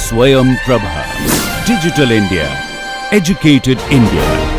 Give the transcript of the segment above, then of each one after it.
Swayam Prabha. Digital India. Educated India.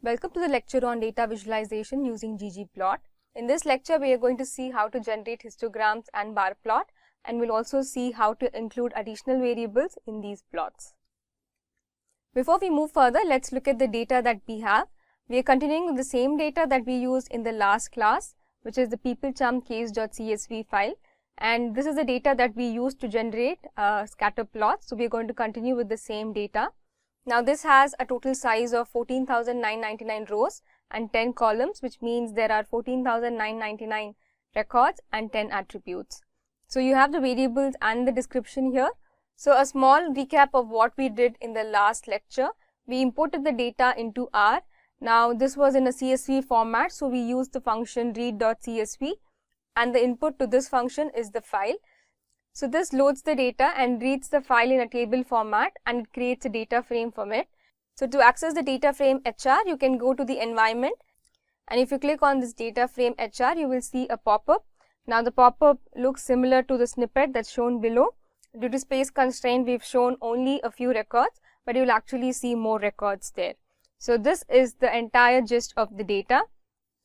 Welcome to the lecture on data visualization using ggplot. In this lecture, we are going to see how to generate histograms and bar plot, and we'll also see how to include additional variables in these plots. Before we move further, let's look at the data that we have. We are continuing with the same data that we used in the last class, which is the peoplechum case.csv file, and this is the data that we used to generate scatter plots. So we are going to continue with the same data. Now this has a total size of 14,999 rows and 10 columns, which means there are 14,999 records and 10 attributes. So you have the variables and the description here. So a small recap of what we did in the last lecture. We imported the data into R. Now this was in a CSV format, so we used the function read.csv, and the input to this function is the file. So this loads the data and reads the file in a table format, and it creates a data frame from it. So to access the data frame HR, you can go to the environment, and if you click on this data frame HR, you will see a pop-up. Now the pop-up looks similar to the snippet that's shown below. Due to space constraint, we've shown only a few records, but you will actually see more records there. So this is the entire gist of the data.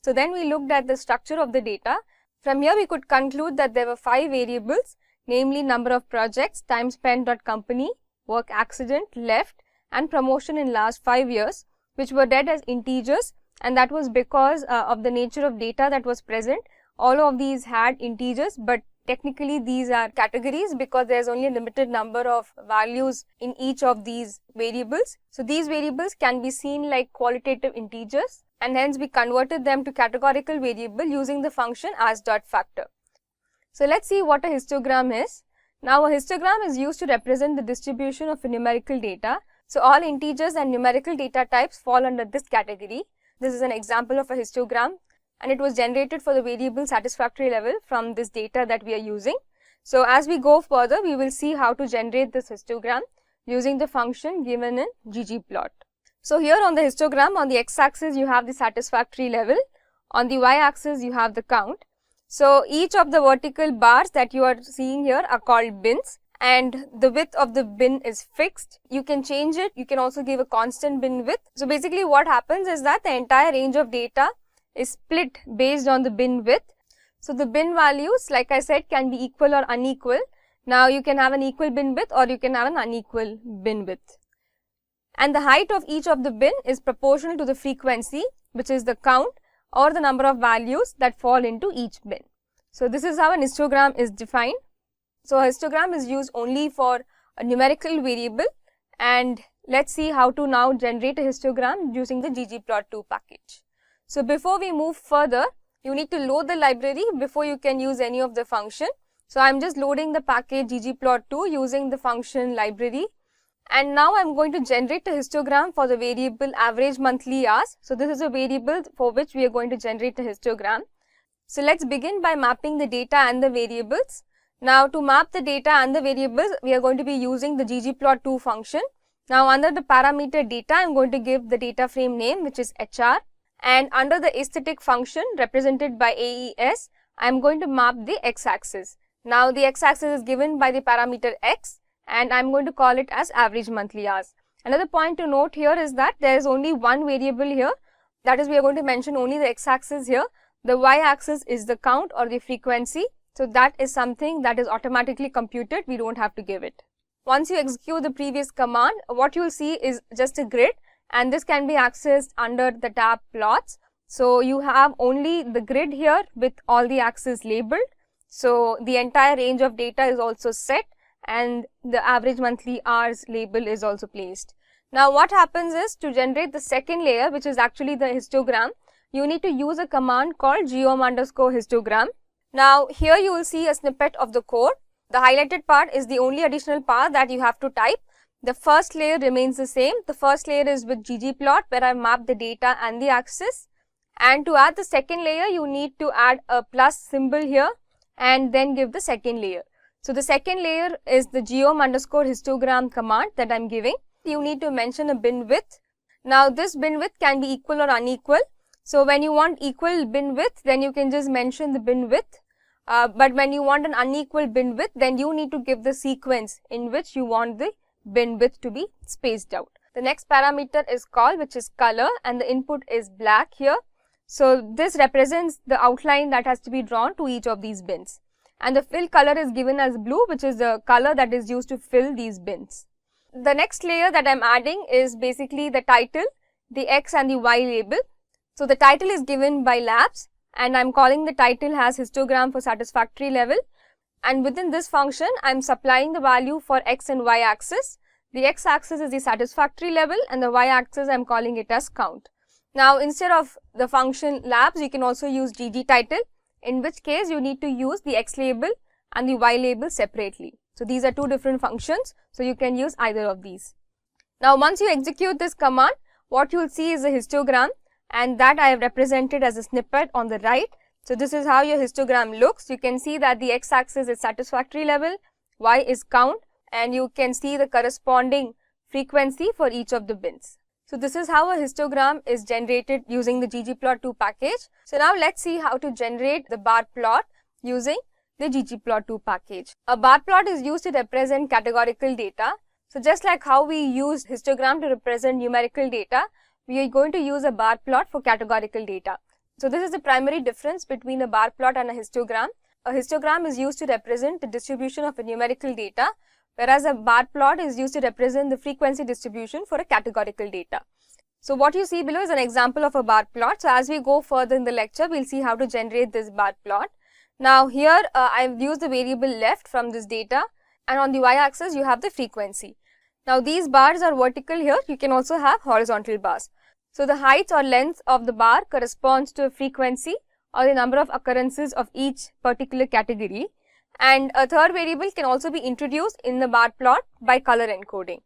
So then we looked at the structure of the data. From here we could conclude that there were 5 variables, namely number of projects, time spent dot company, work accident, left, and promotion in last 5 years, which were read as integers, and that was because of the nature of data that was present. All of these had integers, but technically these are categories because there's only a limited number of values in each of these variables. So these variables can be seen like qualitative integers, and hence we converted them to categorical variable using the function as.factor. So let's see what a histogram is. Now a histogram is used to represent the distribution of a numerical data. So all integers and numerical data types fall under this category. This is an example of a histogram, and it was generated for the variable satisfactory level from this data that we are using. So as we go further, we will see how to generate this histogram using the function given in ggplot. So here on the histogram, on the x-axis you have the satisfactory level, on the y-axis you have the count. So each of the vertical bars that you are seeing here are called bins, and the width of the bin is fixed. You can change it. You can also give a constant bin width. So basically what happens is that the entire range of data is split based on the bin width. So the bin values, like I said, can be equal or unequal. Now you can have an equal bin width or you can have an unequal bin width. And the height of each of the bin is proportional to the frequency, which is the count or the number of values that fall into each bin. So this is how an histogram is defined. So a histogram is used only for a numerical variable, and let's see how to now generate a histogram using the ggplot2 package. So before we move further, you need to load the library before you can use any of the function. So I'm just loading the package ggplot2 using the function library. And now I'm going to generate a histogram for the variable average monthly hours. So this is a variable for which we are going to generate a histogram. So let's begin by mapping the data and the variables. Now to map the data and the variables, we are going to be using the ggplot2 function. Now under the parameter data, I'm going to give the data frame name, which is HR. And under the aesthetic function represented by AES, I'm going to map the x-axis. Now the x-axis is given by the parameter x, and I'm going to call it as average monthly hours. Another point to note here is that there is only one variable here, that is we are going to mention only the x-axis here. The y-axis is the count or the frequency, so that is something that is automatically computed, we don't have to give it. Once you execute the previous command, what you will see is just a grid, and this can be accessed under the tab plots. So you have only the grid here with all the axes labeled. So the entire range of data is also set, and the average monthly hours label is also placed. Now what happens is, to generate the second layer, which is actually the histogram, you need to use a command called geom_histogram. Now here you will see a snippet of the code The highlighted part is the only additional part that you have to type. The first layer remains the same. The first layer is with ggplot, where I mapped the data and the axis. And to add the second layer, you need to add a plus symbol here and then give the second layer. So the second layer is the geom_histogram command that I'm giving. You need to mention a bin width. Now this bin width can be equal or unequal. So when you want equal bin width, then you can just mention the bin width. But when you want an unequal bin width, then you need to give the sequence in which you want the bin width to be spaced out. The next parameter is call, which is color, and the input is black here. So this represents the outline that has to be drawn to each of these bins. And the fill color is given as blue, which is the color that is used to fill these bins. The next layer that I'm adding is basically the title, the X and the Y label. So the title is given by labs, and I'm calling the title as histogram for satisfactory level. And within this function, I'm supplying the value for X and Y axis. The X axis is the satisfactory level, and the Y axis I'm calling it as count. Now instead of the function labs, you can also use ggtitle, in which case you need to use the X label and the Y label separately. So these are two different functions, so you can use either of these. Now once you execute this command, what you will see is a histogram, and that I have represented as a snippet on the right. So this is how your histogram looks. You can see that the X axis is satisfactory level, Y is count, and you can see the corresponding frequency for each of the bins. So this is how a histogram is generated using the ggplot2 package. So now let's see how to generate the bar plot using the ggplot2 package. A bar plot is used to represent categorical data. So just like how we use histogram to represent numerical data, we are going to use a bar plot for categorical data. So this is the primary difference between a bar plot and a histogram. A histogram is used to represent the distribution of a numerical data, whereas a bar plot is used to represent the frequency distribution for a categorical data. So what you see below is an example of a bar plot. So as we go further in the lecture, we'll see how to generate this bar plot. Now here I've used the variable left from this data, and on the y-axis you have the frequency. Now these bars are vertical here. You can also have horizontal bars. So the height or length of the bar corresponds to a frequency or the number of occurrences of each particular category. And a third variable can also be introduced in the bar plot by color encoding.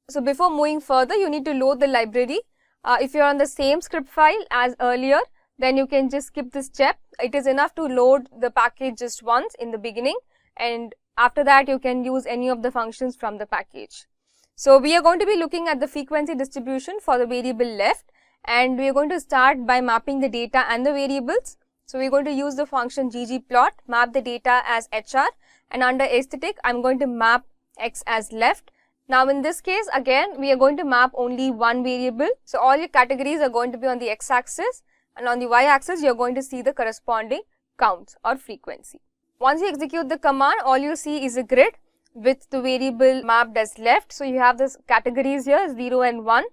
So before moving further, you need to load the library. If you are on the same script file as earlier, then you can just skip this step. It is enough to load the package just once in the beginning, and after that you can use any of the functions from the package. So we are going to be looking at the frequency distribution for the variable left, and we are going to start by mapping the data and the variables. So we are going to use the function ggplot, map the data as HR, and under aesthetic I am going to map X as left. Now in this case again we are going to map only one variable. So all your categories are going to be on the X axis, and on the Y axis you are going to see the corresponding counts or frequency. Once you execute the command, all you see is a grid with the variable mapped as left. So you have this categories here 0 and 1,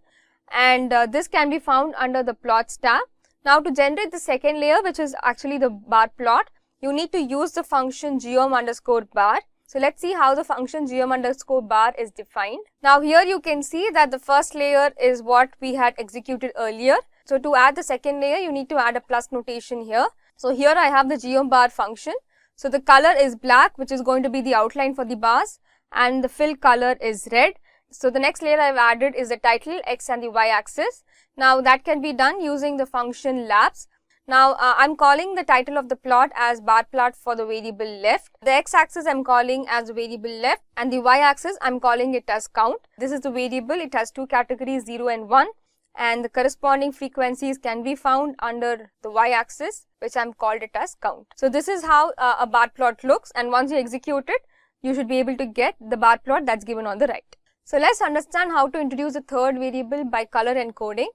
and this can be found under the plots tab. Now to generate the second layer, which is actually the bar plot, you need to use the function geom_bar. So let's see how the function geom_bar is defined. Now here you can see that the first layer is what we had executed earlier. So to add the second layer, you need to add a plus notation here. So here I have the geom_bar function. So the color is black, which is going to be the outline for the bars, and the fill color is red. So the next layer I've added is the title, X and the Y axis. Now that can be done using the function labs. Now I'm calling the title of the plot as bar plot for the variable left. The X axis I'm calling as the variable left, and the Y axis I'm calling it as count. This is the variable. It has two categories 0 and 1, and the corresponding frequencies can be found under the Y axis, which I'm called it as count. So this is how a bar plot looks, and once you execute it, you should be able to get the bar plot that's given on the right. So let's understand how to introduce a third variable by color encoding.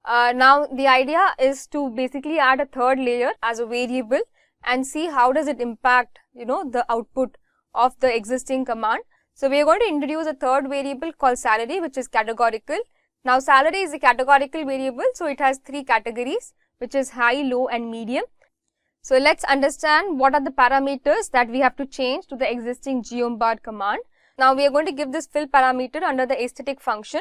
Now the idea is to basically add a third layer as a variable and see how does it impact, the output of the existing command. So we are going to introduce a third variable called salary, which is categorical. Now salary is a categorical variable, so it has three categories, which is high, low and medium. So let's understand what are the parameters that we have to change to the existing geom_bar command. Now we are going to give this fill parameter under the aesthetic function.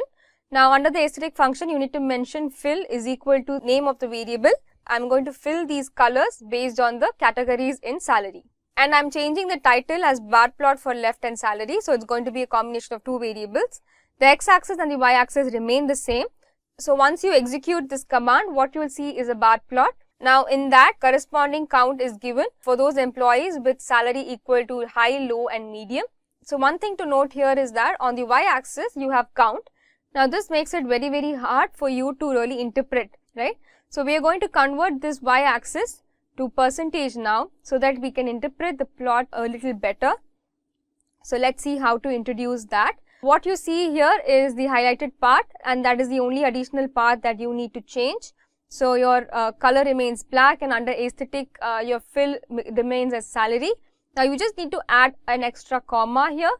Now under the aesthetic function, you need to mention fill is equal to name of the variable. I'm going to fill these colors based on the categories in salary. and I'm changing the title as bar plot for left and salary. So it's going to be a combination of two variables. The x-axis and the y-axis remain the same. So once you execute this command, what you will see is a bar plot. Now in that, corresponding count is given for those employees with salary equal to high, low and medium. So one thing to note here is that on the y-axis you have count. Now this makes it very hard for you to really interpret, right? So we are going to convert this y-axis to percentage now so that we can interpret the plot a little better. So let's see how to introduce that. What you see here is the highlighted part, and that is the only additional part that you need to change. So your color remains black, and under aesthetic your fill remains as salary. Now you just need to add an extra comma here,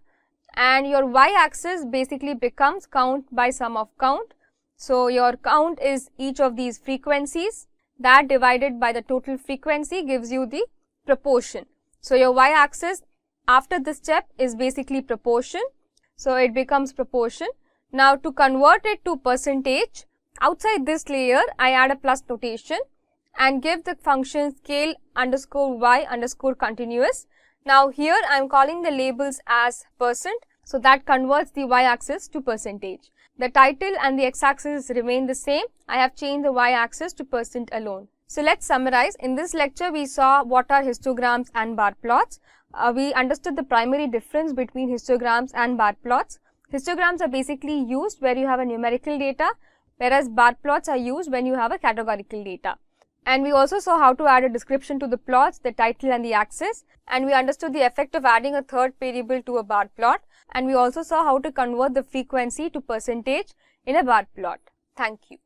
and your y-axis basically becomes count by sum of count. So your count is each of these frequencies, that divided by the total frequency gives you the proportion. So your y-axis after this step is basically proportion. So it becomes proportion. Now to convert it to percentage, outside this layer I add a plus notation and give the function scale underscore y underscore continuous. Now here I am calling the labels as percent, so that converts the y-axis to percentage. The title and the x-axis remain the same. I have changed the y-axis to percent alone. So let's summarize. In this lecture we saw what are histograms and bar plots. We understood the primary difference between histograms and bar plots. Histograms are basically used where you have a numerical data, whereas bar plots are used when you have a categorical data. And we also saw how to add a description to the plots, the title and the axis, and we understood the effect of adding a third variable to a bar plot, and we also saw how to convert the frequency to percentage in a bar plot. Thank you.